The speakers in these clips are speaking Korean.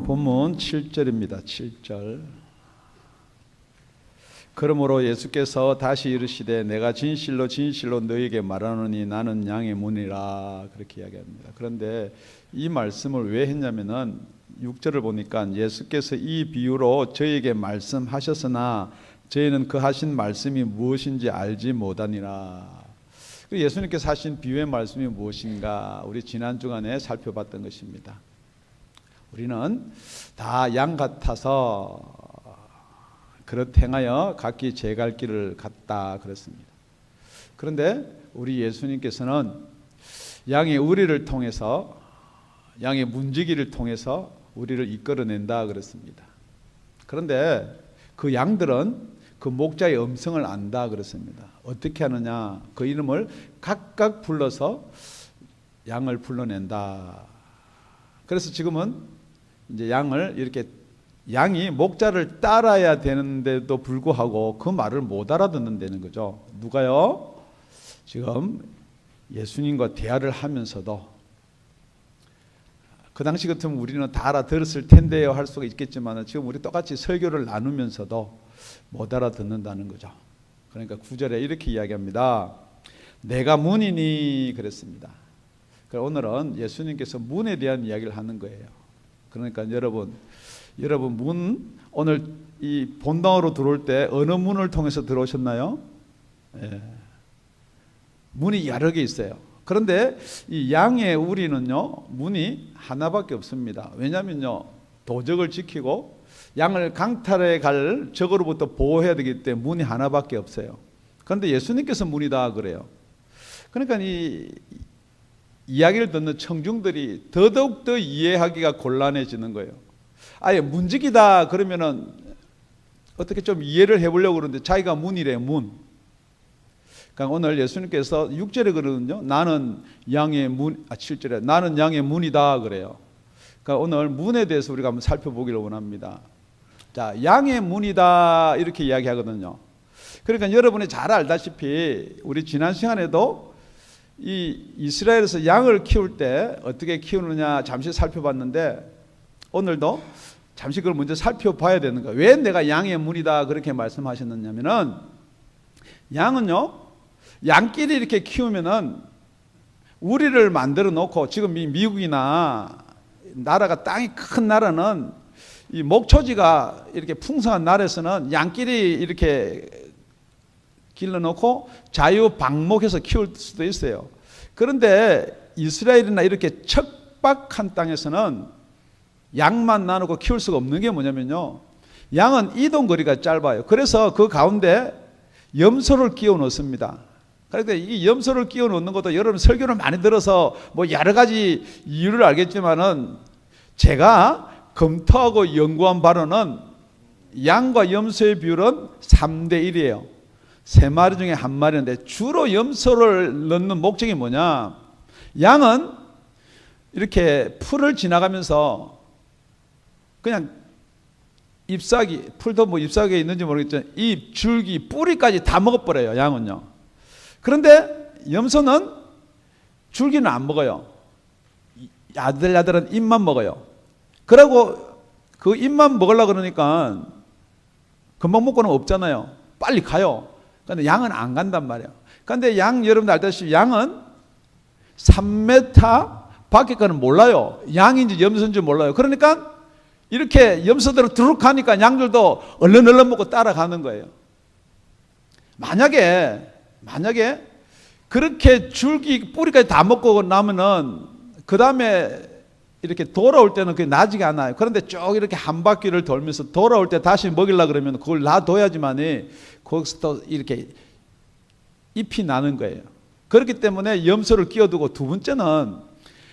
본문 7절입니다. 7절. 그러므로 예수께서 다시 이르시되 내가 진실로 진실로 너희에게 말하노니 나는 양의 문이라 그렇게 이야기합니다. 그런데 이 말씀을 왜 했냐면은 6절을 보니까 예수께서 이 비유로 저희에게 말씀하셨으나 저희는 그 하신 말씀이 무엇인지 알지 못하니라. 예수님께서 하신 비유의 말씀이 무엇인가 우리 지난 주간에 살펴봤던 것입니다. 우리는 다 양 같아서 그렇 행하여 각기 제 갈 길을 갔다 그랬습니다. 그런데 우리 예수님께서는 양의 우리를 통해서 양의 문지기를 통해서 우리를 이끌어낸다 그랬습니다. 그런데 그 양들은 그 목자의 음성을 안다 그랬습니다. 어떻게 하느냐? 그 이름을 각각 불러서 양을 불러낸다. 그래서 지금은 이제 양을 이렇게 양이 목자를 따라야 되는데도 불구하고 그 말을 못 알아듣는다는 거죠. 누가요? 지금 예수님과 대화를 하면서도 그 당시 같으면 우리는 다 알아들었을 텐데요 할 수가 있겠지만 지금 우리 똑같이 설교를 나누면서도 못 알아듣는다는 거죠. 그러니까 9절에 이렇게 이야기합니다. 내가 문이니 그랬습니다. 오늘은 예수님께서 문에 대한 이야기를 하는 거예요. 그러니까 여러분 문 오늘 이 본당으로 들어올 때 어느 문을 통해서 들어오셨나요? 예. 문이 여러 개 있어요. 그런데 이 양의 우리는요 문이 하나밖에 없습니다. 왜냐면요 도적을 지키고 양을 강탈해 갈 적으로부터 보호해야 되기 때문에 문이 하나밖에 없어요. 그런데 예수님께서 문이다 그래요. 그러니까 이 이야기를 듣는 청중들이 더더욱 이해하기가 곤란해지는 거예요. 아예 문지기다 그러면은 어떻게 좀 이해를 해보려고 그러는데 자기가 문이래 문. 그러니까 오늘 예수님께서 6절에 그러거든요. 나는 양의 문, 7절에 나는 양의 문이다 그래요. 그러니까 오늘 문에 대해서 우리가 한번 살펴보기를 원합니다. 자, 양의 문이다 이렇게 이야기하거든요. 그러니까 여러분이 잘 알다시피 우리 지난 시간에도 이 이스라엘에서 양을 키울 때 어떻게 키우느냐 잠시 살펴봤는데 오늘도 잠시 그걸 먼저 살펴봐야 되는 거예요. 왜 내가 양의 문이다 그렇게 말씀하셨느냐면은 양은요 양끼리 이렇게 키우면은 우리를 만들어 놓고 지금 미국이나 나라가 땅이 큰 나라는 이 목초지가 이렇게 풍성한 나라에서는 양끼리 이렇게 길러놓고 자유방목해서 키울 수도 있어요. 그런데 이스라엘이나 이렇게 척박한 땅에서는 양만 나누고 키울 수가 없는 게 뭐냐면요 양은 이동거리가 짧아요. 그래서 그 가운데 염소를 끼워 넣습니다. 그런데 이 염소를 끼워 넣는 것도 여러분 설교를 많이 들어서 뭐 여러 가지 이유를 알겠지만은 제가 검토하고 연구한 바로는 양과 염소의 비율은 3대1이에요. 3마리 중에 1마리인데 주로 염소를 넣는 목적이 뭐냐? 양은 이렇게 풀을 지나가면서 그냥 잎사귀, 풀도 뭐 잎사귀에 있는지 모르겠지만 잎, 줄기, 뿌리까지 다 먹어버려요. 양은요. 그런데 염소는 줄기는 안 먹어요. 야들야들한 잎만 먹어요. 그리고 그 잎만 먹으려고 그러니까 금방 먹고는 없잖아요. 빨리 가요. 그런데 양은 안 간단 말이에요. 그런데 양 여러분들 알다시피 양은 3m 밖에까지는 몰라요. 양인지 염소인지 몰라요. 그러니까 이렇게 염소대로 두룩 가니까 양들도 얼른 먹고 따라가는 거예요. 만약에 그렇게 줄기 뿌리까지 다 먹고 나면은 그 다음에 이렇게 돌아올 때는 그게 나지가 않아요. 그런데 쭉 이렇게 한 바퀴를 돌면서 돌아올 때 다시 먹이려고 그러면 그걸 놔둬야지만이 거기서 또 이렇게 잎이 나는 거예요. 그렇기 때문에 염소를 끼워두고 두 번째는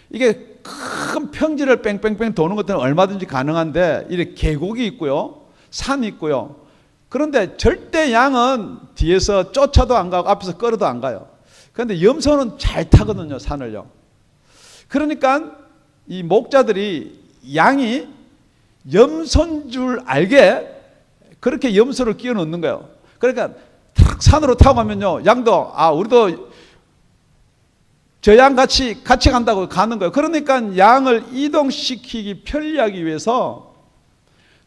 이게 큰 평지를 뺑뺑뺑 도는 것들은 얼마든지 가능한데 이렇게 계곡이 있고요. 산이 있고요. 그런데 절대 양은 뒤에서 쫓아도 안 가고 앞에서 끌어도 안 가요. 그런데 염소는 잘 타거든요. 산을요. 그러니까 이 목자들이 양이 염소인 줄 알게 그렇게 염소를 끼워 넣는 거예요. 그러니까 탁 산으로 타고 가면요. 양도 우리도 저 양 같이 간다고 가는 거예요. 그러니까 양을 이동시키기 편리하기 위해서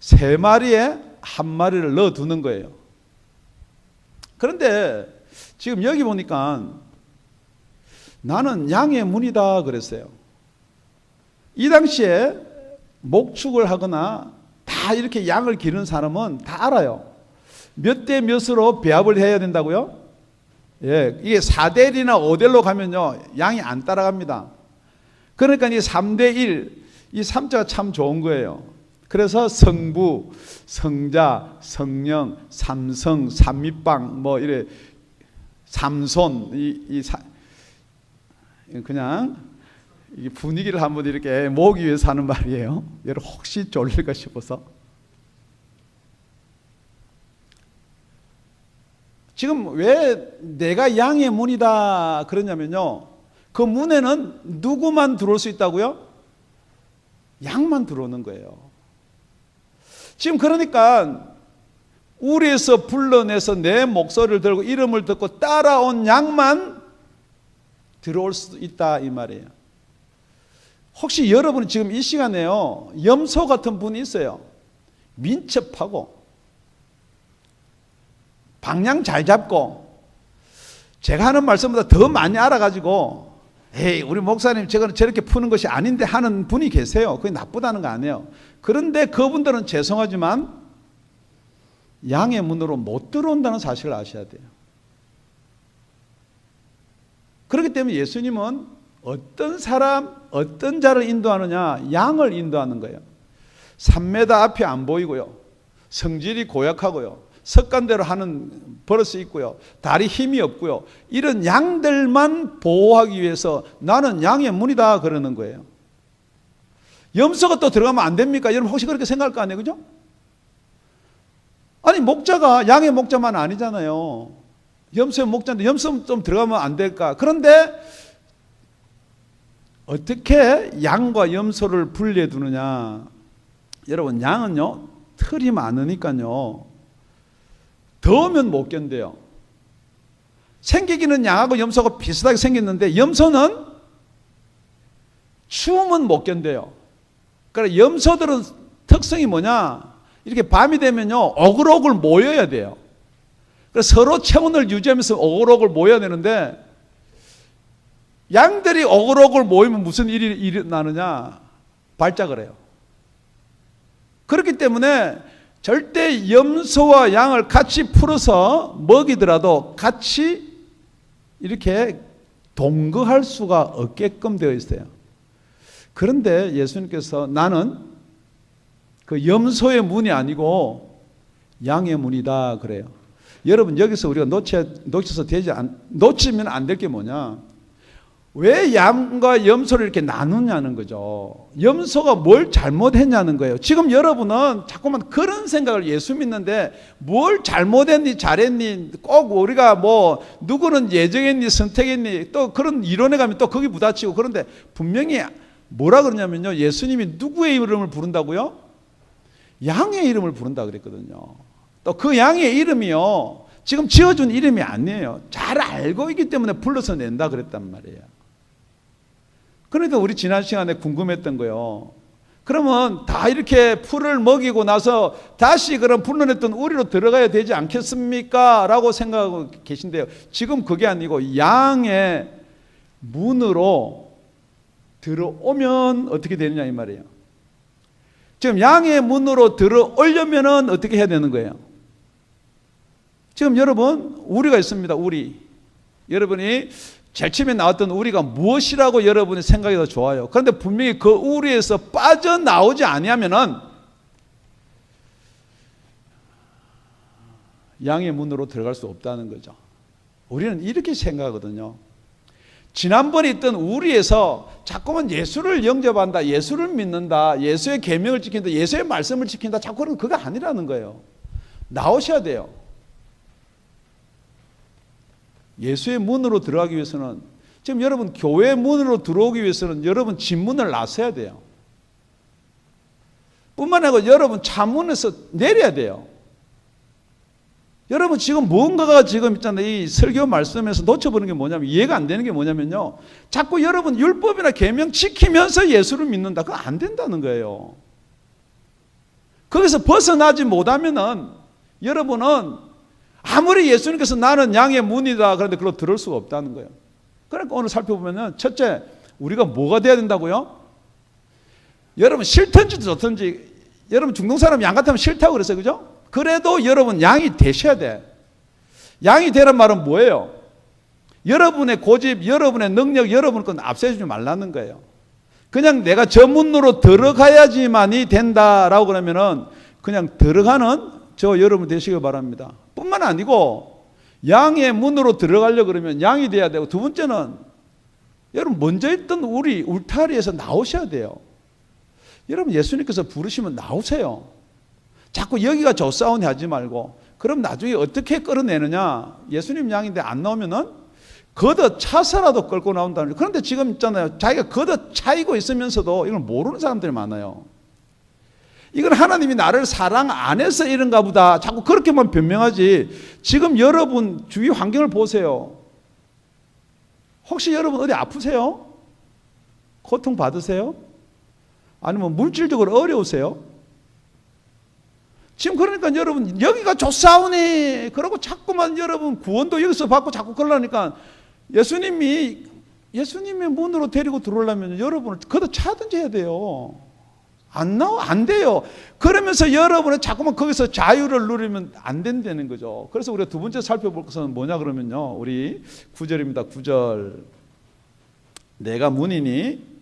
3마리에 1마리를 넣어두는 거예요. 그런데 지금 여기 보니까 나는 양의 문이다 그랬어요. 이 당시에 목축을 하거나 다 이렇게 양을 기르는 사람은 다 알아요. 몇 대 몇으로 배합을 해야 된다고요? 예, 이게 4대1이나 5대1로 가면요, 양이 안 따라갑니다. 그러니까 이 3대1, 이 3자가 참 좋은 거예요. 그래서 성부, 성자, 성령, 삼성, 삼위빵, 뭐 이래, 삼손, 그냥 이 분위기를 한번 이렇게 모으기 위해서 하는 말이에요. 여러분 혹시 졸릴까 싶어서. 지금 왜 내가 양의 문이다 그러냐면요, 그 문에는 누구만 들어올 수 있다고요? 양만 들어오는 거예요. 지금 그러니까 우리에서 불러내서 내 목소리를 들고 이름을 듣고 따라온 양만 들어올 수 있다 이 말이에요. 혹시 여러분 지금 이 시간에요, 염소 같은 분이 있어요. 민첩하고 방향 잘 잡고 제가 하는 말씀보다 더 많이 알아가지고 에이 우리 목사님 저거는 저렇게 푸는 것이 아닌데 하는 분이 계세요. 그게 나쁘다는 거 아니에요. 그런데 그분들은 죄송하지만 양의 문으로 못 들어온다는 사실을 아셔야 돼요. 그렇기 때문에 예수님은 어떤 사람, 어떤 자를 인도하느냐, 양을 인도하는 거예요. 3m 앞이 안 보이고요, 성질이 고약하고요, 습관대로 하는 버릇이 있고요, 다리 힘이 없고요, 이런 양들만 보호하기 위해서 나는 양의 문이다 그러는 거예요. 염소가 또 들어가면 안 됩니까? 여러분 혹시 그렇게 생각할 거 아니에요, 그죠? 아니 목자가 양의 목자만 아니잖아요. 염소의 목자인데 염소 좀 들어가면 안 될까? 그런데 어떻게 양과 염소를 분리해 두느냐? 여러분 양은요 털이 많으니까요 더우면 못 견뎌요. 생기기는 양하고 염소가 비슷하게 생겼는데 염소는 추우면 못 견뎌요. 그러니까 염소들은 특성이 뭐냐, 이렇게 밤이 되면요 오글오글 모여야 돼요. 그래서 서로 체온을 유지하면서 오글오글 모여야 되는데 양들이 오글오글 모이면 무슨 일이 일어나느냐, 발작을 해요. 그렇기 때문에 절대 염소와 양을 같이 풀어서 먹이더라도 같이 이렇게 동거할 수가 없게끔 되어 있어요. 그런데 예수님께서 나는 그 염소의 문이 아니고 양의 문이다 그래요. 여러분 여기서 우리가 놓치면 안 될 게 뭐냐, 왜 양과 염소를 이렇게 나누냐는 거죠. 염소가 뭘 잘못했냐는 거예요. 지금 여러분은 자꾸만 그런 생각을, 예수 믿는데 뭘 잘못했니 잘했니 꼭 우리가 뭐 누구는 예정했니 선택했니 또 그런 이론에 가면 또 거기 부딪히고, 그런데 분명히 뭐라 그러냐면요, 예수님이 누구의 이름을 부른다고요? 양의 이름을 부른다 그랬거든요. 또 그 양의 이름이요 지금 지어준 이름이 아니에요. 잘 알고 있기 때문에 불러서 낸다 그랬단 말이에요. 그러니까 우리 지난 시간에 궁금했던 거요, 그러면 다 이렇게 풀을 먹이고 나서 다시 그런 불러냈던 우리로 들어가야 되지 않겠습니까? 라고 생각하고 계신데요, 지금 그게 아니고 양의 문으로 들어오면 어떻게 되느냐 이 말이에요. 지금 양의 문으로 들어오려면 어떻게 해야 되는 거예요? 지금 여러분 우리가 있습니다. 우리 여러분이 제일 처음에 나왔던 우리가 무엇이라고 여러분이 생각이 더 좋아요. 그런데 분명히 그 우리에서 빠져나오지 아니하면은 양의 문으로 들어갈 수 없다는 거죠. 우리는 이렇게 생각하거든요. 지난번에 있던 우리에서 자꾸만 예수를 영접한다, 예수를 믿는다, 예수의 계명을 지킨다, 예수의 말씀을 지킨다, 자꾸는 그거 아니라는 거예요. 나오셔야 돼요. 예수의 문으로 들어가기 위해서는, 지금 여러분 교회 문으로 들어오기 위해서는 여러분 진문을 나서야 돼요. 뿐만 아니라 여러분 차문에서 내려야 돼요. 여러분 지금 뭔가가 지금 있잖아요. 이 설교 말씀에서 놓쳐버리는 게 뭐냐면, 이해가 안 되는 게 뭐냐면요, 자꾸 여러분 율법이나 계명 지키면서 예수를 믿는다. 그거 안 된다는 거예요. 거기서 벗어나지 못하면은 여러분은 아무리 예수님께서 나는 양의 문이다 그런데 그걸 들을 수가 없다는 거예요. 그러니까 오늘 살펴보면은, 첫째, 우리가 뭐가 돼야 된다고요? 여러분 싫든지 좋든지, 여러분 중동 사람 양 같으면 싫다고 그랬어요, 그죠? 그래도 여러분 양이 되셔야 돼. 양이 되란 말은 뭐예요? 여러분의 고집, 여러분의 능력, 여러분 건 앞세우지 말라는 거예요. 그냥 내가 저 문으로 들어가야지만이 된다라고 그러면은 그냥 들어가는 저 여러분 되시길 바랍니다. 뿐만 아니고 양의 문으로 들어가려고 그러면 양이 돼야 되고, 두 번째는 여러분 먼저 있던 우리 울타리에서 나오셔야 돼요. 여러분 예수님께서 부르시면 나오세요. 자꾸 여기가 조싸움이 하지 말고. 그럼 나중에 어떻게 끌어내느냐? 예수님 양인데 안 나오면은 걷어 차서라도 끌고 나온다는 거예요. 그런데 지금 있잖아요, 자기가 걷어 차이고 있으면서도 이걸 모르는 사람들이 많아요. 이건 하나님이 나를 사랑 안 해서 이런가 보다, 자꾸 그렇게만 변명하지. 지금 여러분 주위 환경을 보세요. 혹시 여러분 어디 아프세요? 고통 받으세요? 아니면 물질적으로 어려우세요? 지금 그러니까 여러분 여기가 좋사오니, 그러고 자꾸만 여러분 구원도 여기서 받고 자꾸 그러니까 예수님의 문으로 데리고 들어오려면 여러분을 걷어 차든지 해야 돼요. 안 돼요. 그러면서 여러분은 자꾸만 거기서 자유를 누리면 안 된다는 거죠. 그래서 우리가 두 번째 살펴볼 것은 뭐냐 그러면요, 우리 9절입니다. 9절. 내가 문이니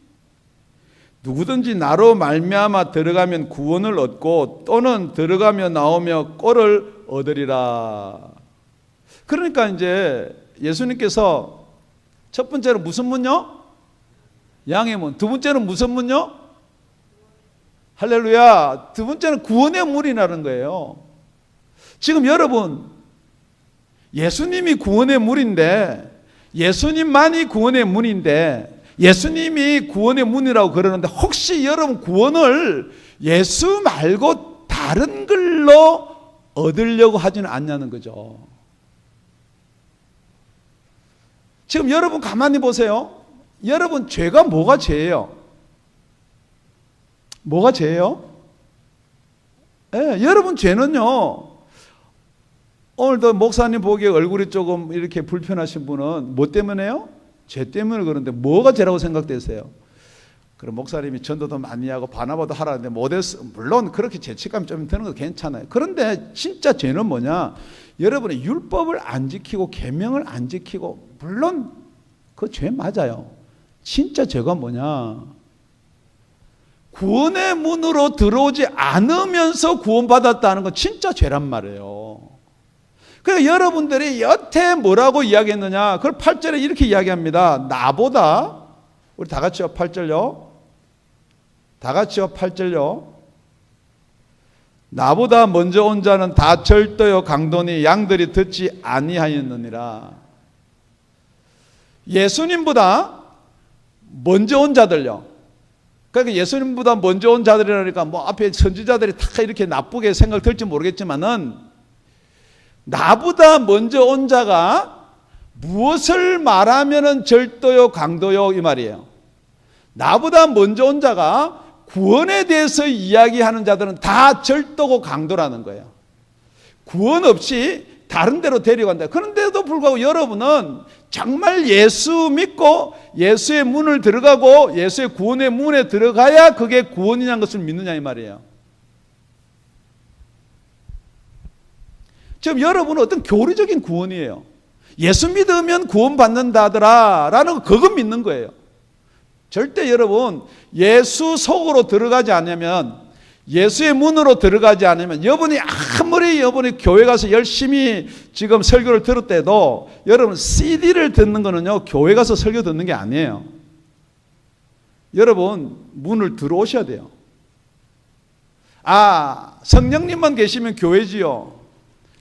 누구든지 나로 말미암아 들어가면 구원을 얻고 또는 들어가며 나오며 꼴을 얻으리라. 그러니까 이제 예수님께서 첫 번째는 무슨 문요? 양의 문. 두 번째는 무슨 문요? 할렐루야. 두 번째는 구원의 문이라는 거예요. 지금 여러분 예수님이 구원의 문인데, 예수님만이 구원의 문인데, 예수님이 구원의 문이라고 그러는데, 혹시 여러분 구원을 예수 말고 다른 걸로 얻으려고 하지는 않냐는 거죠. 지금 여러분 가만히 보세요. 여러분 죄가 뭐가 죄예요? 뭐가 죄예요? 여러분 죄는요, 오늘도 목사님 보기에 얼굴이 조금 이렇게 불편하신 분은 뭐 때문에요? 죄 때문에. 그런데 뭐가 죄라고 생각되세요? 그럼 목사님이 전도도 많이 하고 바나바도 하라는데 못했어. 물론 그렇게 죄책감 좀 드는 거 괜찮아요. 그런데 진짜 죄는 뭐냐? 여러분의 율법을 안 지키고 계명을 안 지키고, 물론 그 죄 맞아요. 진짜 죄가 뭐냐? 구원의 문으로 들어오지 않으면서 구원받았다는 건 진짜 죄란 말이에요. 그러니까 여러분들이 여태 뭐라고 이야기했느냐? 그걸 8절에 이렇게 이야기합니다. 나보다, 우리 다 같이요, 8절요. 다 같이요, 8절요. 나보다 먼저 온 자는 다 절도요 강도니 양들이 듣지 아니하였느니라. 예수님보다 먼저 온 자들요. 그러니까 예수님보다 먼저 온 자들이라니까 뭐 앞에 선지자들이 다 이렇게 나쁘게 생각 들지 모르겠지만은, 나보다 먼저 온 자가 무엇을 말하면은 절도요 강도요 이 말이에요. 나보다 먼저 온 자가 구원에 대해서 이야기하는 자들은 다 절도고 강도라는 거예요. 구원 없이 다른 데로 데려간다. 그런데도 불구하고 여러분은 정말 예수 믿고 예수의 문을 들어가고 예수의 구원의 문에 들어가야 그게 구원이라는 것을 믿느냐 이 말이에요. 지금 여러분은 어떤 교리적인 구원이에요. 예수 믿으면 구원받는다더라 라는 거, 그거 믿는 거예요. 절대 여러분 예수 속으로 들어가지 않으면, 예수의 문으로 들어가지 않으면, 여러분이 교회 가서 열심히 지금 설교를 들었대도 여러분 CD를 듣는 거는요, 교회 가서 설교 듣는 게 아니에요. 여러분 문을 들어오셔야 돼요. 성령님만 계시면 교회지요.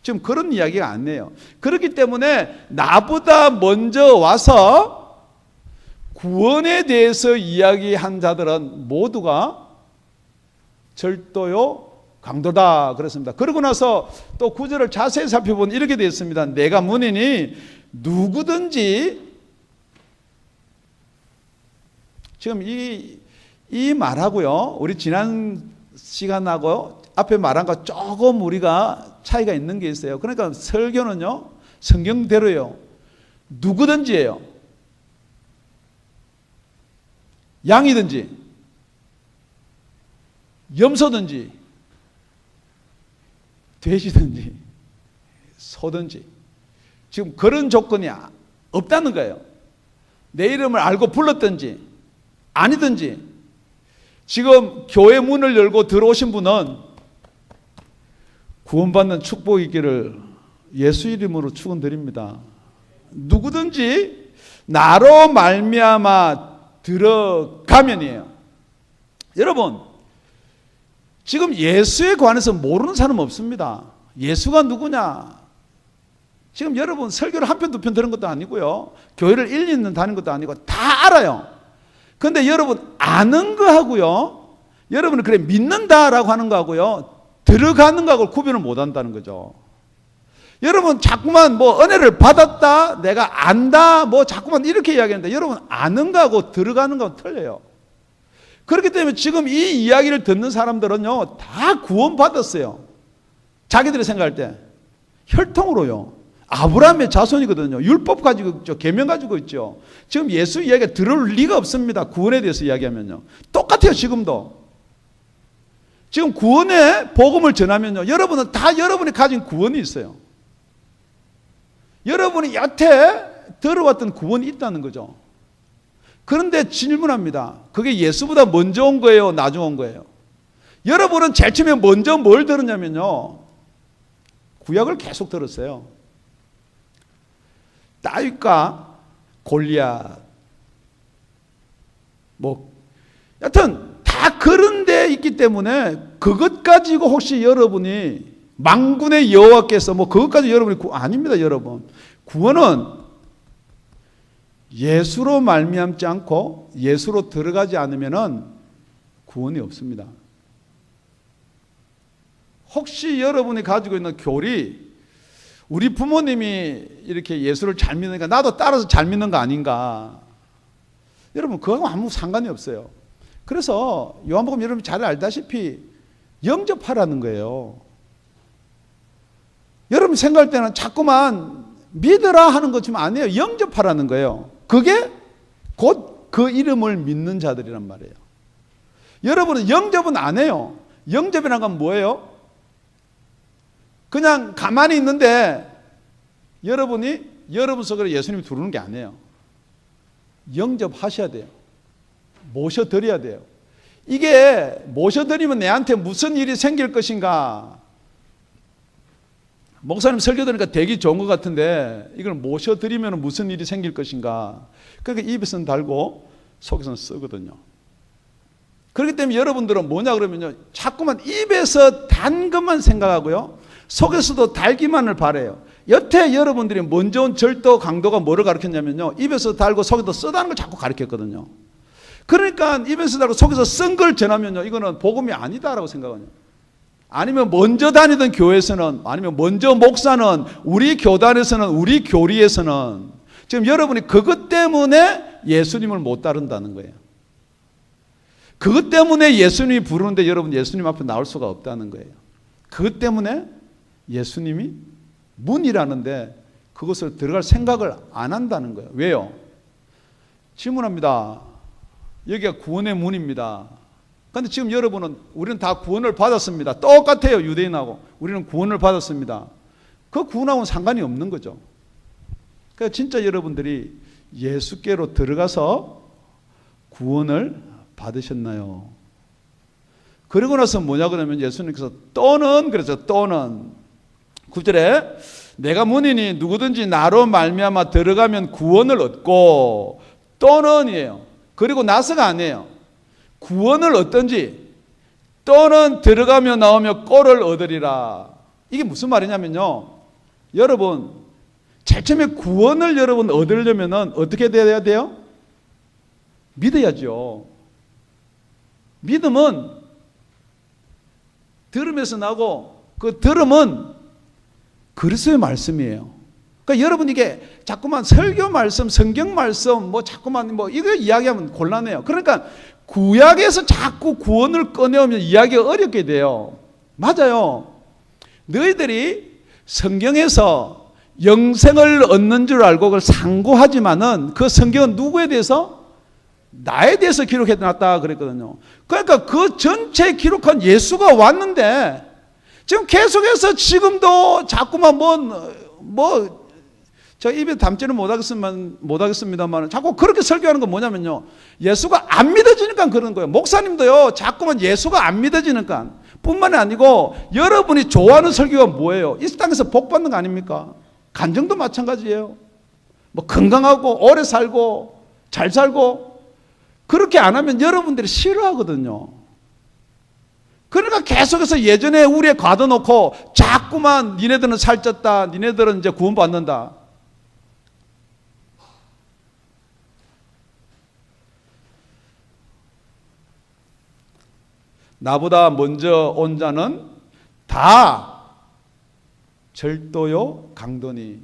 지금 그런 이야기가 아니에요. 그렇기 때문에 나보다 먼저 와서 구원에 대해서 이야기한 자들은 모두가 절도요 강도다 그랬습니다. 그러고 나서 또 구절을 자세히 살펴보면 이렇게 되어 있습니다. 내가 문이니 누구든지, 지금 이 말하고요, 우리 지난 시간하고 앞에 말한 거 조금 우리가 차이가 있는 게 있어요. 그러니까 설교는요, 성경대로예요. 누구든지예요. 양이든지 염소든지 돼지든지 소든지 지금 그런 조건이 없다는 거예요. 내 이름을 알고 불렀든지 아니든지, 지금 교회 문을 열고 들어오신 분은 구원받는 축복이 있기를 예수 이름으로 축원드립니다. 누구든지 나로 말미암아 들어가면이에요. 여러분, 지금 예수에 관해서 모르는 사람 없습니다. 예수가 누구냐? 지금 여러분 설교를 한 편 두 편 들은 것도 아니고요, 교회를 1, 2년 다닌 것도 아니고 다 알아요. 그런데 여러분 아는 거하고요, 여러분은 그래 믿는다라고 하는 거하고요, 들어가는 거하고 구별을 못 한다는 거죠. 여러분 자꾸만 뭐 은혜를 받았다, 내가 안다, 뭐 자꾸만 이렇게 이야기하는데, 여러분 아는 거하고 들어가는 거하고 틀려요. 그렇기 때문에 지금 이 이야기를 듣는 사람들은요, 다 구원받았어요. 자기들이 생각할 때 혈통으로요. 아브라함의 자손이거든요. 율법 가지고 있죠. 계명 가지고 있죠. 지금 예수 이야기가 들을 리가 없습니다. 구원에 대해서 이야기하면요. 똑같아요. 지금도. 지금 구원의 복음을 전하면요, 여러분은 다 여러분이 가진 구원이 있어요. 여러분이 여태 들어왔던 구원이 있다는 거죠. 그런데 질문합니다. 그게 예수보다 먼저 온 거예요? 나중 온 거예요? 여러분은 제일 처음에 먼저 뭘 들었냐면요, 구약을 계속 들었어요. 다윗과 골리앗, 뭐 여튼 다 그런 데 있기 때문에 그것 가지고 혹시 여러분이 만군의 여호와께서 뭐 그것 가지고 여러분이 아닙니다. 여러분, 구원은 예수로 말미암지 않고 예수로 들어가지 않으면은 구원이 없습니다. 혹시 여러분이 가지고 있는 교리, 우리 부모님이 이렇게 예수를 잘 믿으니까 나도 따라서 잘 믿는 거 아닌가? 여러분 그거하고 아무 상관이 없어요. 그래서 요한복음 여러분 잘 알다시피 영접하라는 거예요. 여러분 생각할 때는 자꾸만 믿으라 하는 것처럼 아니에요. 영접하라는 거예요. 그게 곧 그 이름을 믿는 자들이란 말이에요. 여러분은 영접은 안 해요. 영접이라는 건 뭐예요? 그냥 가만히 있는데 여러분이 여러분 속으로 예수님이 들어오는 게 아니에요. 영접하셔야 돼요. 모셔드려야 돼요. 이게 모셔드리면 내한테 무슨 일이 생길 것인가? 목사님 설교 들으니까 되게 좋은 것 같은데 이걸 모셔드리면 무슨 일이 생길 것인가? 그러니까 입에서는 달고 속에서는 쓰거든요. 그렇기 때문에 여러분들은 뭐냐 그러면요, 자꾸만 입에서 단 것만 생각하고요, 속에서도 달기만을 바라요. 여태 여러분들이 먼저 온 절도 강도가 뭐를 가르쳤냐면요, 입에서 달고 속에서 쓰다는 걸 자꾸 가르쳤거든요. 그러니까 입에서 달고 속에서 쓴 걸 전하면요, 이거는 복음이 아니다라고 생각하요. 아니면 먼저 다니던 교회에서는, 아니면 먼저 목사는, 우리 교단에서는, 우리 교리에서는 지금 여러분이 그것 때문에 예수님을 못 따른다는 거예요. 그것 때문에 예수님이 부르는데 여러분 예수님 앞에 나올 수가 없다는 거예요. 그것 때문에 예수님이 문이라는데 그것을 들어갈 생각을 안 한다는 거예요. 왜요? 질문합니다. 여기가 구원의 문입니다. 그런데 지금 여러분은, 우리는 다 구원을 받았습니다. 똑같아요. 유대인하고 우리는 구원을 받았습니다. 그 구원하고는 상관이 없는 거죠. 그러니까 진짜 여러분들이 예수께로 들어가서 구원을 받으셨나요? 그러고 나서 뭐냐 그러면 예수님께서 또는, 그래서 또는 9절에 내가 문이니 누구든지 나로 말미암아 들어가면 구원을 얻고, 또는이에요. 그리고 나서가 아니에요. 구원을 얻든지 또는 들어가며 나오며 꼴을 얻으리라. 이게 무슨 말이냐면요, 여러분 제일 처음에 구원을 여러분 얻으려면 어떻게 돼야 돼요? 믿어야죠. 믿음은 들음에서 나고 그 들음은 그리스도의 말씀이에요. 그러니까 여러분 이게 자꾸만 설교 말씀, 성경 말씀 뭐 자꾸만 뭐 이거 이야기하면 곤란해요. 그러니까 구약에서 자꾸 구원을 꺼내오면 이야기가 어렵게 돼요. 맞아요. 너희들이 성경에서 영생을 얻는 줄 알고 그걸 상고하지만은 그 성경은 누구에 대해서? 나에 대해서 기록해놨다 그랬거든요. 그러니까 그 전체 기록한 예수가 왔는데 지금 계속해서 지금도 자꾸만 저 입에 담지는 못하겠습니다만 자꾸 그렇게 설교하는 건 뭐냐면요, 예수가 안 믿어지니까 그런 거예요. 목사님도요 자꾸만 예수가 안 믿어지니까 뿐만이 아니고 여러분이 좋아하는 설교가 뭐예요? 이 땅에서 복 받는 거 아닙니까? 간증도 마찬가지예요. 뭐 건강하고 오래 살고 잘 살고 그렇게 안 하면 여러분들이 싫어하거든요. 그러니까 계속해서 예전에 우리에 가둬놓고 자꾸만 니네들은 살쪘다, 니네들은 이제 구원받는다. 나보다 먼저 온 자는 다 절도요 강도니.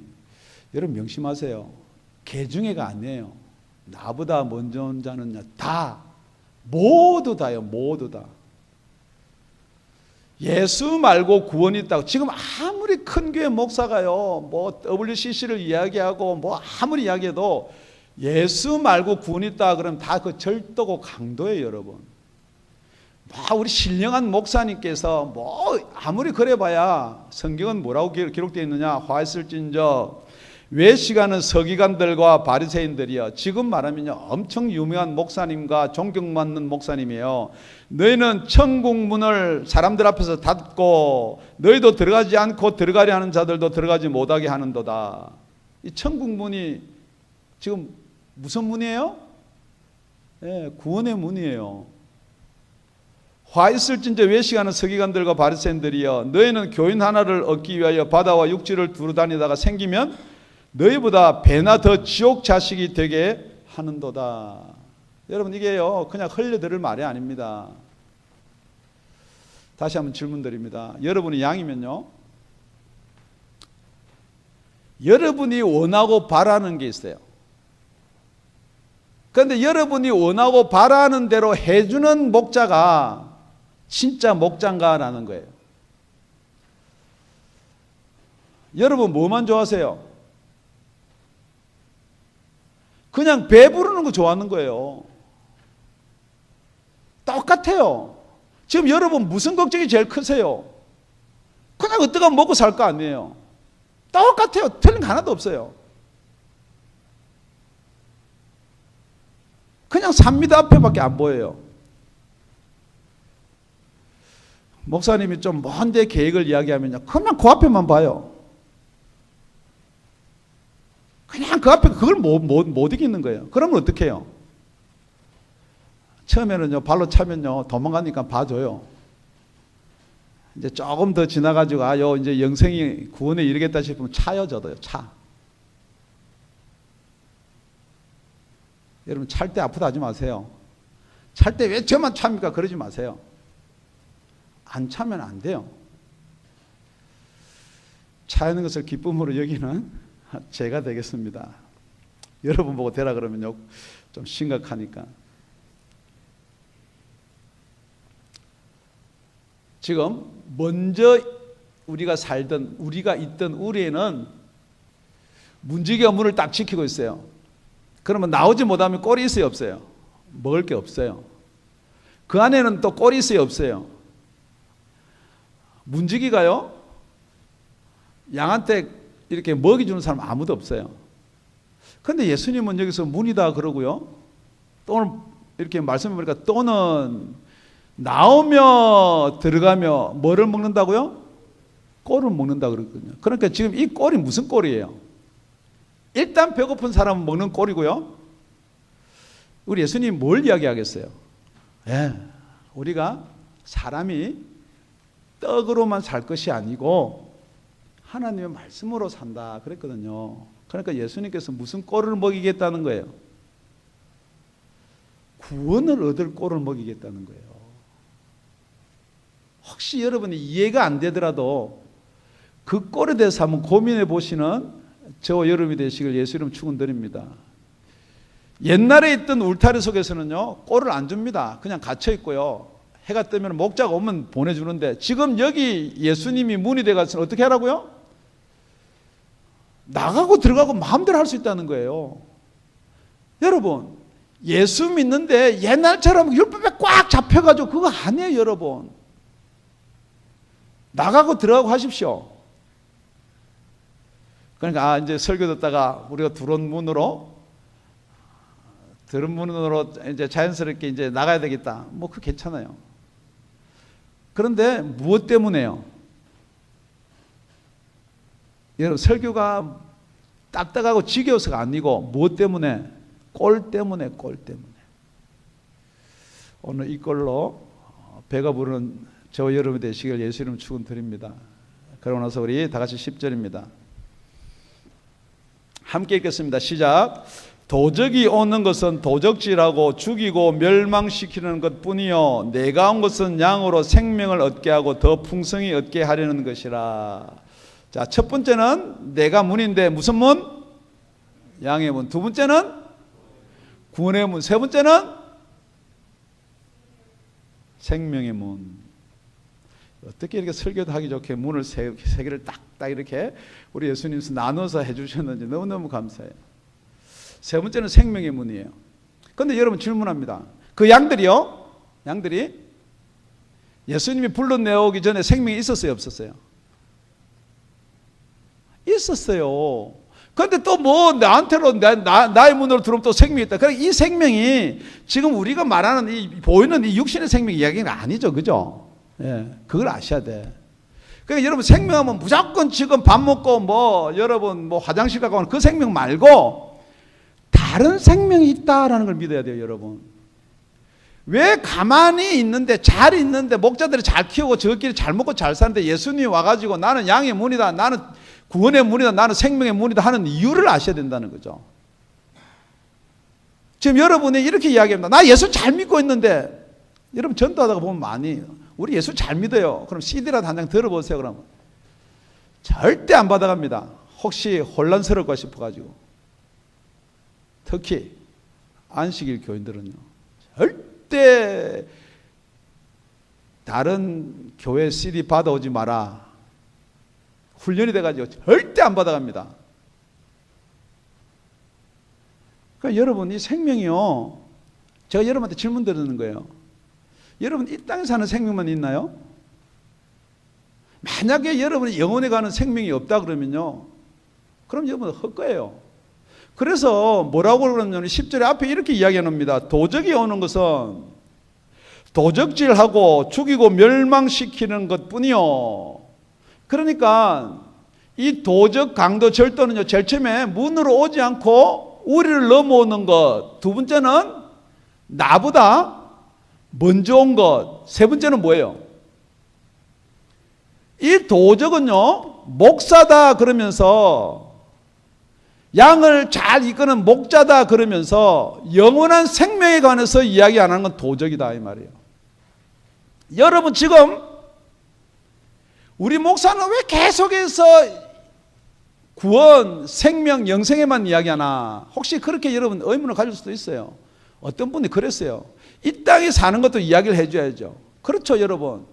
여러분 명심하세요. 개중에가 아니에요. 나보다 먼저 온 자는 다, 모두 다요. 모두 다. 예수 말고 구원이 있다고 지금 아무리 큰 교회 목사가요 뭐 WCC를 이야기하고 뭐 아무리 이야기해도 예수 말고 구원이 있다 그러면 다 그 절도고 강도예요. 여러분, 우리 신령한 목사님께서 뭐 아무리 그래봐야 성경은 뭐라고 기록되어 있느냐? 화했을진저 외시가는 서기관들과 바리새인들이여. 지금 말하면요 엄청 유명한 목사님과 존경받는 목사님이에요. 너희는 천국 문을 사람들 앞에서 닫고 너희도 들어가지 않고 들어가려 하는 자들도 들어가지 못하게 하는도다. 이 천국 문이 지금 무슨 문이에요? 예, 구원의 문이에요. 화 있을진저 외식하는 서기관들과 바리새인들이여, 너희는 교인 하나를 얻기 위하여 바다와 육지를 두루 다니다가 생기면 너희보다 배나 더 지옥 자식이 되게 하는도다. 여러분 이게요 그냥 흘려들을 말이 아닙니다. 다시 한번 질문 드립니다. 여러분이 양이면요, 여러분이 원하고 바라는 게 있어요. 그런데 여러분이 원하고 바라는 대로 해주는 목자가 진짜 목자인가라는 거예요. 여러분 뭐만 좋아하세요? 그냥 배부르는 거 좋아하는 거예요. 똑같아요. 지금 여러분 무슨 걱정이 제일 크세요? 그냥 어떻게 먹고 살 거 아니에요. 똑같아요. 틀린 거 하나도 없어요. 그냥 삽니다 앞에밖에 안 보여요. 목사님이 좀 먼데 계획을 이야기하면요 그냥 그 앞에만 봐요. 그냥 그 앞에 그걸 못 이기는 거예요. 그러면 어떻게 해요? 처음에는요 발로 차면요 도망가니까 봐줘요. 이제 조금 더 지나가지고 이제 영생이 구원에 이르겠다 싶으면 차요. 저도요. 차. 여러분 찰 때 아프다 하지 마세요. 찰 때 왜 저만 찹니까? 그러지 마세요. 안 차면 안 돼요. 차는 것을 기쁨으로 여기는 제가 되겠습니다. 여러분 보고 되라 그러면요 좀 심각하니까. 지금 먼저 우리가 있던 우리에는 문지기가 문을 딱 지키고 있어요. 그러면 나오지 못하면 꼴이 있어요, 없어요? 먹을 게 없어요. 그 안에는 또 꼴이 있어요, 없어요? 문지기가요 양한테 이렇게 먹이 주는 사람 아무도 없어요. 그런데 예수님은 여기서 문이다 그러고요, 또 이렇게 말씀해 보니까 또는 나오며 들어가며 뭐를 먹는다고요? 꼴을 먹는다 그랬거든요. 그러니까 지금 이 꼴이 무슨 꼴이에요? 일단 배고픈 사람은 먹는 꼴이고요. 우리 예수님이 뭘 이야기하겠어요? 우리가 사람이 떡으로만 살 것이 아니고 하나님의 말씀으로 산다 그랬거든요. 그러니까 예수님께서 무슨 꼴을 먹이겠다는 거예요? 구원을 얻을 꼴을 먹이겠다는 거예요. 혹시 여러분이 이해가 안 되더라도 그 꼴에 대해서 한번 고민해 보시는 저와 여러분이 되시길 예수 이름 축원드립니다. 옛날에 있던 울타리 속에서는요, 꼴을 안 줍니다. 그냥 갇혀 있고요. 해가 뜨면 목자가 오면 보내주는데, 지금 여기 예수님이 문이 돼가서 어떻게 하라고요? 나가고 들어가고 마음대로 할 수 있다는 거예요. 여러분, 예수 믿는데 옛날처럼 율법에 꽉 잡혀가지고 그거 아니에요, 여러분. 나가고 들어가고 하십시오. 그러니까 이제 설교 듣다가 우리가 들어온 문으로 이제 자연스럽게 이제 나가야 되겠다. 뭐 그 괜찮아요. 그런데 무엇 때문에요? 여러분, 설교가 딱딱하고 지겨워서가 아니고 무엇 때문에? 꼴 때문에. 오늘 이 꼴로 배가 부르는 저와 여러분이 되시길 예수 이름 축원드립니다. 그러고 나서 우리 다 같이 10절입니다. 함께 읽겠습니다. 시작. 도적이 오는 것은 도적질하고 죽이고 멸망시키는 것뿐이요 내가 온 것은 양으로 생명을 얻게 하고 더 풍성히 얻게 하려는 것이라. 자, 첫 번째는 내가 문인데 무슨 문? 양의 문. 두 번째는 구원의 문. 세 번째는 생명의 문. 어떻게 이렇게 설교도 하기 좋게 문을 세 개를 딱딱 이렇게 우리 예수님께서 나눠서 해주셨는지 너무너무 감사해요. 세 번째는 생명의 문이에요. 그런데 여러분 질문합니다. 그 양들이 예수님이 불러내오기 전에 생명이 있었어요, 없었어요? 있었어요. 그런데 또 뭐 나한테로 나의 문으로 들어오면 또 생명이 있다. 그러니까 이 생명이 지금 우리가 말하는 보이는 이 육신의 생명 이야기는 아니죠, 그죠? 예, 그걸 아셔야 돼. 그러니까 여러분 생명하면 무조건 지금 밥 먹고 여러분 화장실 가고 하는 그 생명 말고 다른 생명이 있다라는 걸 믿어야 돼요, 여러분. 왜 가만히 있는데 잘 있는데 목자들이 잘 키우고 저끼리 잘 먹고 잘 사는데 예수님이 와가지고 나는 양의 문이다, 나는 구원의 문이다, 나는 생명의 문이다 하는 이유를 아셔야 된다는 거죠. 지금 여러분이 이렇게 이야기합니다. 나 예수 잘 믿고 있는데, 여러분 전도하다가 보면 많이 우리 예수 잘 믿어요. 그럼 CD라도 한 장 들어보세요. 그러면 절대 안 받아갑니다. 혹시 혼란스러울까 싶어가지고. 특히 안식일 교인들은요, 절대 다른 교회 CD 받아오지 마라. 훈련이 돼가지고 절대 안 받아갑니다. 그러니까 여러분 이 생명이요, 제가 여러분한테 질문 드리는 거예요. 여러분 이 땅에 사는 생명만 있나요? 만약에 여러분이 영혼에 가는 생명이 없다 그러면요, 그럼 여러분 헛거예요. 그래서 뭐라고 그러냐면 10절에 앞에 이렇게 이야기해 놉니다. 도적이 오는 것은 도적질하고 죽이고 멸망시키는 것뿐이요. 그러니까 이 도적 강도 절도는요, 제일 처음에 문으로 오지 않고 우리를 넘어오는 것, 두 번째는 나보다 먼저 온 것, 세 번째는 뭐예요? 이 도적은요, 목사다 그러면서 양을 잘 이끄는 목자다 그러면서 영원한 생명에 관해서 이야기 안 하는 건 도적이다 이 말이에요. 여러분 지금 우리 목사는 왜 계속해서 구원, 생명, 영생에만 이야기하나? 혹시 그렇게 여러분 의문을 가질 수도 있어요. 어떤 분이 그랬어요. 이 땅에 사는 것도 이야기를 해줘야죠. 그렇죠, 여러분.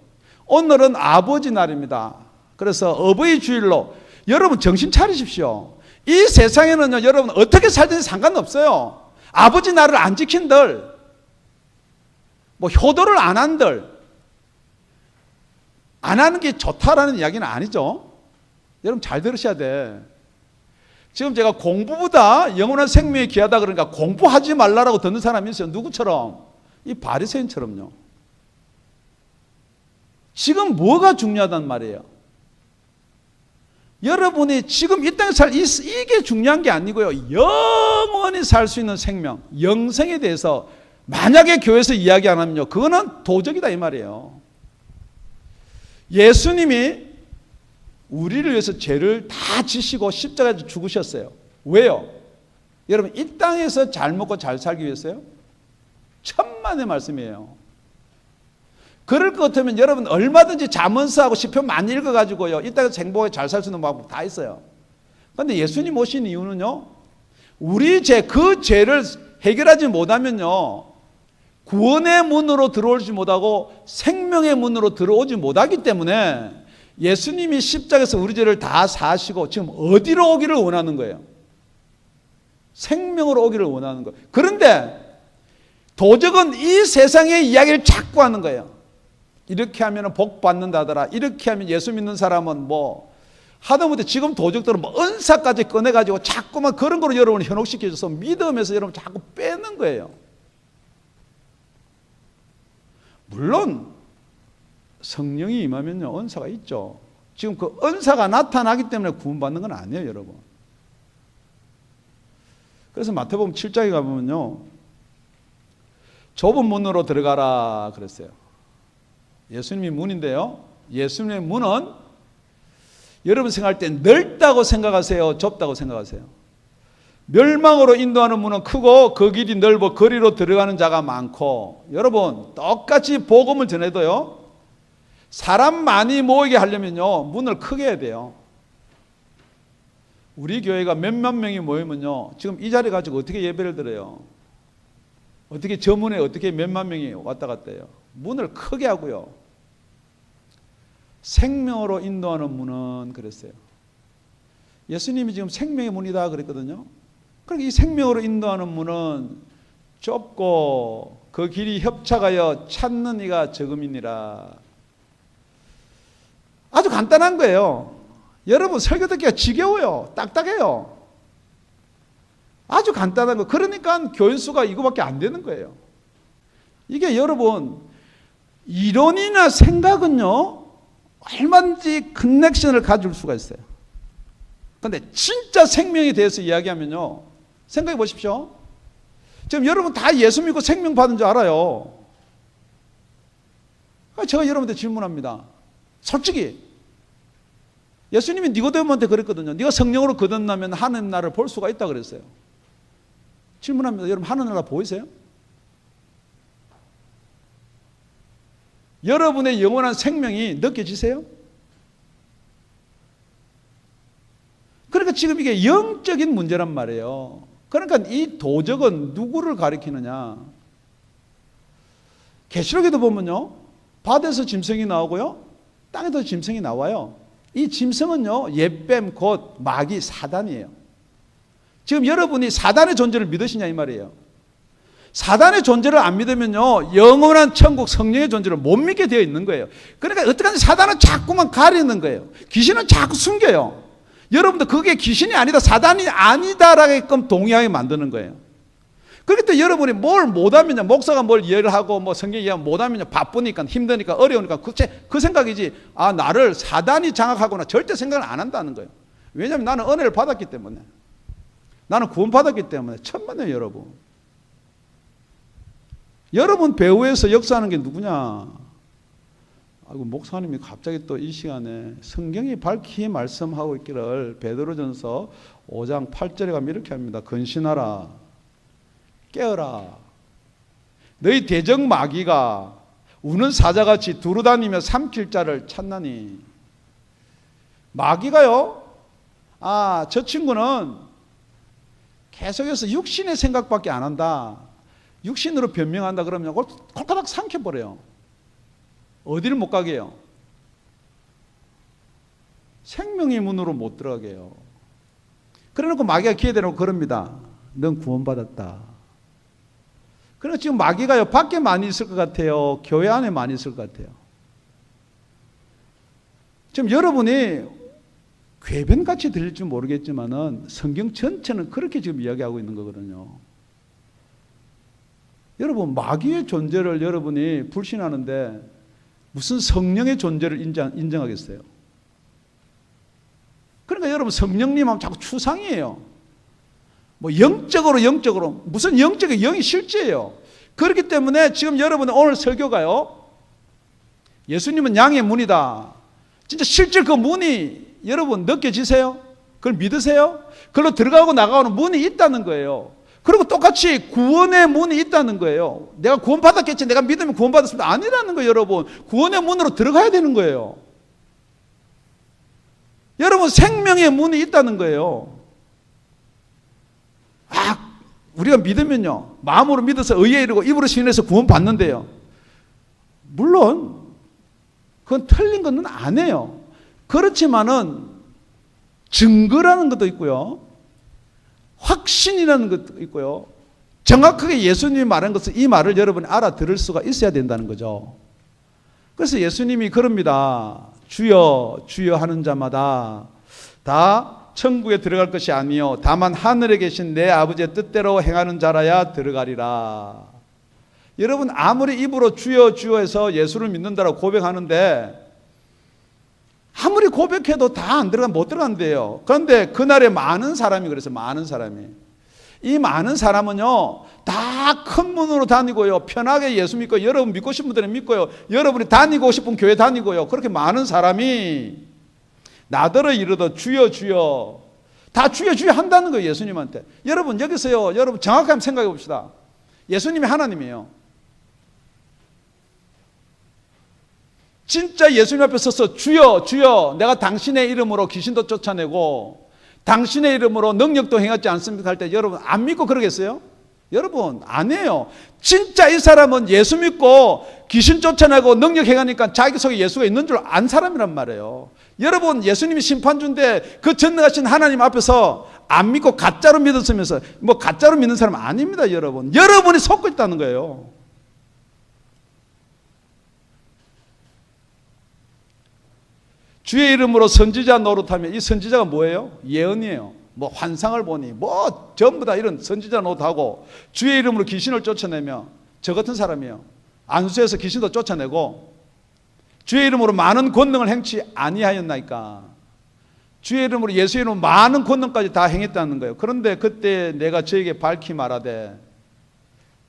오늘은 아버지 날입니다. 그래서 어버이 주일로 여러분 정신 차리십시오. 이 세상에는요, 여러분 어떻게 살든지 상관없어요. 아버지 날을 안 지킨들, 효도를 안 한들, 안 하는 게 좋다라는 이야기는 아니죠. 여러분 잘 들으셔야 돼. 지금 제가 공부보다 영원한 생명이 귀하다 그러니까 공부하지 말라고 듣는 사람이 있어요. 누구처럼? 이 바리새인처럼요. 지금 뭐가 중요하단 말이에요? 여러분이 지금 이 땅에 이게 중요한 게 아니고요. 영원히 살 수 있는 생명, 영생에 대해서 만약에 교회에서 이야기 안 하면요, 그거는 도적이다 이 말이에요. 예수님이 우리를 위해서 죄를 다 지시고 십자가에서 죽으셨어요. 왜요? 여러분 이 땅에서 잘 먹고 잘 살기 위해서요? 천만의 말씀이에요. 그럴 것 같으면 여러분 얼마든지 잠언서하고 시편 많이 읽어가지고요, 이따가 행복하게 잘 살 수 있는 방법 다 있어요. 그런데 예수님 오신 이유는요, 우리 그 죄를 해결하지 못하면요, 구원의 문으로 들어오지 못하고 생명의 문으로 들어오지 못하기 때문에 예수님이 십자가에서 우리 죄를 다 사시고 지금 어디로 오기를 원하는 거예요? 생명으로 오기를 원하는 거예요. 그런데 도적은 이 세상의 이야기를 자꾸 하는 거예요. 이렇게 하면 복 받는다더라, 이렇게 하면 예수 믿는 사람은 뭐 하다못해 지금 도적들은 뭐 은사까지 꺼내가지고 자꾸만 그런 거로 여러분을 현혹시켜줘서 믿음에서 여러분 자꾸 빼는 거예요. 물론 성령이 임하면요, 은사가 있죠. 지금 그 은사가 나타나기 때문에 구원받는 건 아니에요, 여러분. 그래서 마태복음 7장에 가보면요, 좁은 문으로 들어가라 그랬어요. 예수님이 문인데요, 예수님의 문은 여러분 생각할 때 넓다고 생각하세요, 좁다고 생각하세요? 멸망으로 인도하는 문은 크고 그 길이 넓어 거리로 들어가는 자가 많고, 여러분 똑같이 복음을 전해도요, 사람 많이 모이게 하려면요, 문을 크게 해야 돼요. 우리 교회가 몇만 명이 모이면요, 지금 이 자리 가지고 어떻게 예배를 드려요? 어떻게 저 문에 어떻게 몇만 명이 왔다 갔다 해요? 문을 크게 하고요, 생명으로 인도하는 문은 그랬어요. 예수님이 지금 생명의 문이다 그랬거든요. 그러니까 이 생명으로 인도하는 문은 좁고 그 길이 협착하여 찾는 이가 적음이니라. 아주 간단한 거예요. 여러분 설교 듣기가 지겨워요. 딱딱해요. 아주 간단한 거. 그러니까 교인수가 이거밖에 안 되는 거예요. 이게 여러분 이론이나 생각은요, 얼마든지 커넥션을 가질 수가 있어요. 그런데 진짜 생명에 대해서 이야기하면요, 생각해 보십시오. 지금 여러분 다 예수 믿고 생명 받은 줄 알아요. 제가 여러분한테 질문합니다. 솔직히 예수님이 니고데모한테 그랬거든요. 네가 성령으로 거듭나면 하나님 나라를 볼 수가 있다 그랬어요. 질문합니다. 여러분 하나님 나라 보이세요? 여러분의 영원한 생명이 느껴지세요? 그러니까 지금 이게 영적인 문제란 말이에요. 그러니까 이 도적은 누구를 가리키느냐? 계시록에도 보면요, 바다에서 짐승이 나오고요, 땅에도 짐승이 나와요. 이 짐승은요, 옛뱀 곧 마귀 사단이에요. 지금 여러분이 사단의 존재를 믿으시냐 이 말이에요. 사단의 존재를 안 믿으면요, 영원한 천국 성령의 존재를 못 믿게 되어 있는 거예요. 그러니까 어떡하든지 사단은 자꾸만 가리는 거예요. 귀신은 자꾸 숨겨요. 여러분들 그게 귀신이 아니다, 사단이 아니다라게끔 동의하게 만드는 거예요. 그렇기 때문에 여러분이 뭘 못하면요, 목사가 뭘 이해를 하고 뭐 성경 이해하면 못하면요, 바쁘니까 힘드니까 어려우니까 그 생각이지, 아 나를 사단이 장악하거나 절대 생각을 안 한다는 거예요. 왜냐하면 나는 은혜를 받았기 때문에, 나는 구원받았기 때문에. 천만에요 여러분. 여러분 배후에서 역사하는 게 누구냐? 아이고, 목사님이 갑자기 또 이 시간에 성경이 밝히 말씀하고 있기를 베드로전서 5장 8절에 가면 이렇게 합니다. 근신하라, 깨어라. 너희 대적 마귀가 우는 사자같이 두루다니며 삼킬 자를 찾나니. 마귀가요, 아, 저 친구는 계속해서 육신의 생각밖에 안 한다, 육신으로 변명한다 그러면 콜까닥 삼켜버려요. 어디를 못 가게 해요? 생명의 문으로 못 들어가게 해요. 그래놓고 마귀가 기회대로 그럽니다. 넌 구원받았다. 그러니까 지금 마귀가요, 밖에 많이 있을 것 같아요? 교회 안에 많이 있을 것 같아요? 지금 여러분이 궤변같이 들릴지 모르겠지만은 성경 전체는 그렇게 지금 이야기하고 있는 거거든요. 여러분 마귀의 존재를 여러분이 불신하는데 무슨 성령의 존재를 인정하겠어요? 그러니까 여러분 성령님 하면 자꾸 추상이에요. 뭐 영적으로 무슨 영적인 영이 실제예요. 그렇기 때문에 지금 여러분의 오늘 설교가요, 예수님은 양의 문이다. 진짜 실제 그 문이 여러분 느껴지세요? 그걸 믿으세요? 그걸로 들어가고 나가는 문이 있다는 거예요. 그리고 똑같이 구원의 문이 있다는 거예요. 내가 구원받았겠지, 내가 믿으면 구원받았습니다. 아니라는 거예요, 여러분. 구원의 문으로 들어가야 되는 거예요. 여러분, 생명의 문이 있다는 거예요. 우리가 믿으면요, 마음으로 믿어서 의에 이르고 입으로 시인해서 구원받는데요. 물론 그건 틀린 것은 아니에요. 그렇지만은 증거라는 것도 있고요, 확신이라는 것도 있고요, 정확하게 예수님이 말한 것을, 이 말을 여러분이 알아들을 수가 있어야 된다는 거죠. 그래서 예수님이 그럽니다. 주여 주여 하는 자마다 다 천국에 들어갈 것이 아니요 다만 하늘에 계신 내 아버지의 뜻대로 행하는 자라야 들어가리라. 여러분, 아무리 입으로 주여 주여 해서 예수를 믿는다라고 고백하는데 아무리 고백해도 다 안 들어가, 못 들어간대요. 그런데 그날에 많은 사람이 그랬어요. 많은 사람이. 이 많은 사람은요, 다 큰 문으로 다니고요, 편하게 예수 믿고, 여러분 믿고 싶은 분들은 믿고요, 여러분이 다니고 싶은 교회 다니고요, 그렇게 많은 사람이 나더러 이르더 주여 주여, 다 주여 주여 한다는 거예요, 예수님한테. 여러분, 여기서요, 여러분 정확하게 생각해 봅시다. 예수님이 하나님이에요. 진짜 예수님 앞에 서서 주여 주여 내가 당신의 이름으로 귀신도 쫓아내고 당신의 이름으로 능력도 행하지 않습니까 할 때 여러분 안 믿고 그러겠어요? 여러분 안 해요. 진짜 이 사람은 예수 믿고 귀신 쫓아내고 능력 행하니까 자기 속에 예수가 있는 줄 안 사람이란 말이에요. 여러분, 예수님이 심판주인데 그 전능하신 하나님 앞에서 안 믿고 가짜로 믿었으면서 뭐 가짜로 믿는 사람 아닙니다. 여러분, 여러분이 속고 있다는 거예요. 주의 이름으로 선지자 노릇하면, 이 선지자가 뭐예요? 예언이에요. 뭐 환상을 보니 뭐 전부 다 이런 선지자 노릇하고 주의 이름으로 귀신을 쫓아내며, 저 같은 사람이에요. 안수에서 귀신도 쫓아내고 주의 이름으로 많은 권능을 행치 아니하였나이까. 주의 이름으로, 예수 이름으로 많은 권능까지 다 행했다는 거예요. 그런데 그때 내가 저에게 밝히 말하되,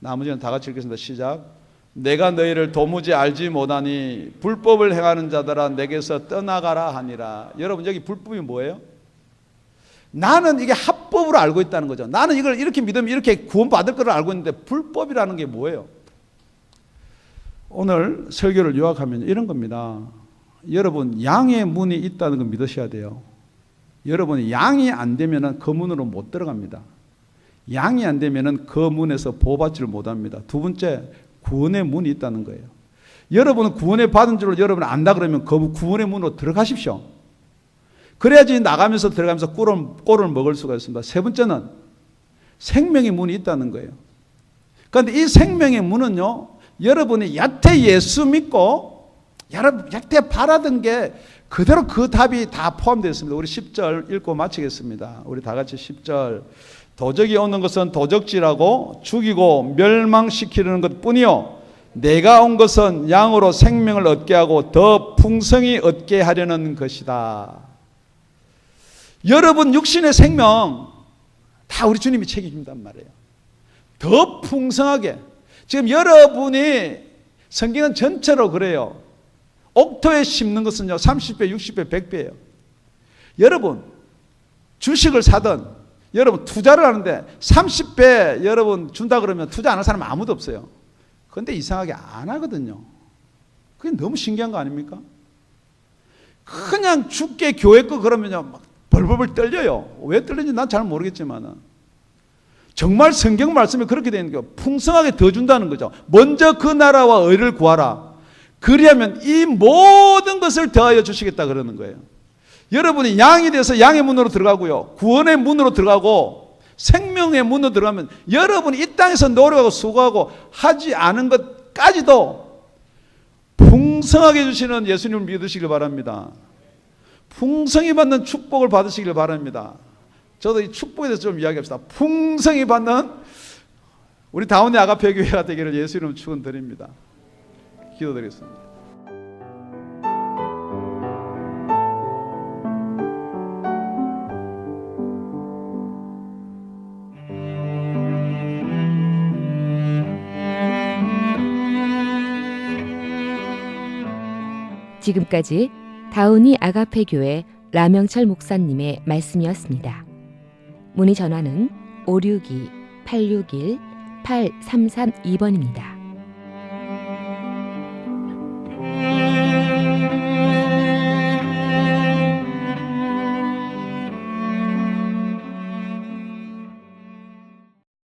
나머지는 다 같이 읽겠습니다. 시작. 내가 너희를 도무지 알지 못하니 불법을 행하는 자들아 내게서 떠나가라 하니라. 여러분, 여기 불법이 뭐예요? 나는 이게 합법으로 알고 있다는 거죠. 나는 이걸 이렇게 믿으면 이렇게 구원받을 거를 알고 있는데 불법이라는 게 뭐예요? 오늘 설교를 요약하면 이런 겁니다. 여러분, 양의 문이 있다는 걸 믿으셔야 돼요. 여러분이 양이 안 되면 그 문으로 못 들어갑니다. 양이 안 되면 그 문에서 보호받지를 못합니다. 두 번째, 구원의 문이 있다는 거예요. 여러분은 구원을 받은 줄을 여러분 안다 그러면 그 구원의 문으로 들어가십시오. 그래야지 나가면서 들어가면서 꼴을 먹을 수가 있습니다. 세 번째는 생명의 문이 있다는 거예요. 그런데 이 생명의 문은요, 여러분이 여태 예수 믿고 여태 바라던 게 그대로 그 답이 다 포함되어 있습니다. 우리 10절 읽고 마치겠습니다. 우리 다 같이 10절. 도적이 오는 것은 도적질하고 죽이고 멸망시키려는 것뿐이요 내가 온 것은 양으로 생명을 얻게 하고 더 풍성히 얻게 하려는 것이다. 여러분 육신의 생명 다 우리 주님이 책임진단 말이에요. 더 풍성하게. 지금 여러분이, 성경은 전체로 그래요. 옥토에 심는 것은요 30배, 60배, 100배예요. 여러분 주식을 사든 여러분 투자를 하는데 30배 여러분 준다 그러면 투자 안 할 사람 아무도 없어요. 그런데 이상하게 안 하거든요. 그게 너무 신기한 거 아닙니까? 그냥 죽게 교회 거 그러면요 막 벌벌벌 떨려요. 왜 떨리는지 난 잘 모르겠지만 정말 성경 말씀이 그렇게 되는 거예요. 풍성하게 더 준다는 거죠. 먼저 그 나라와 의를 구하라. 그리하면 이 모든 것을 더하여 주시겠다 그러는 거예요. 여러분이 양이 돼서 양의 문으로 들어가고요, 구원의 문으로 들어가고 생명의 문으로 들어가면 여러분이 이 땅에서 노력하고 수고하고 하지 않은 것까지도 풍성하게 주시는 예수님을 믿으시길 바랍니다. 풍성히 받는 축복을 받으시길 바랍니다. 저도 이 축복에 대해서 좀 이야기합시다. 풍성히 받는 우리 다운의 아가페 교회가 되기를 예수 이름으로 축원드립니다. 기도드리겠습니다. 지금까지 다운이 아가페 교회 라명철 목사님의 말씀이었습니다. 문의 전화는 861-8332번입니다.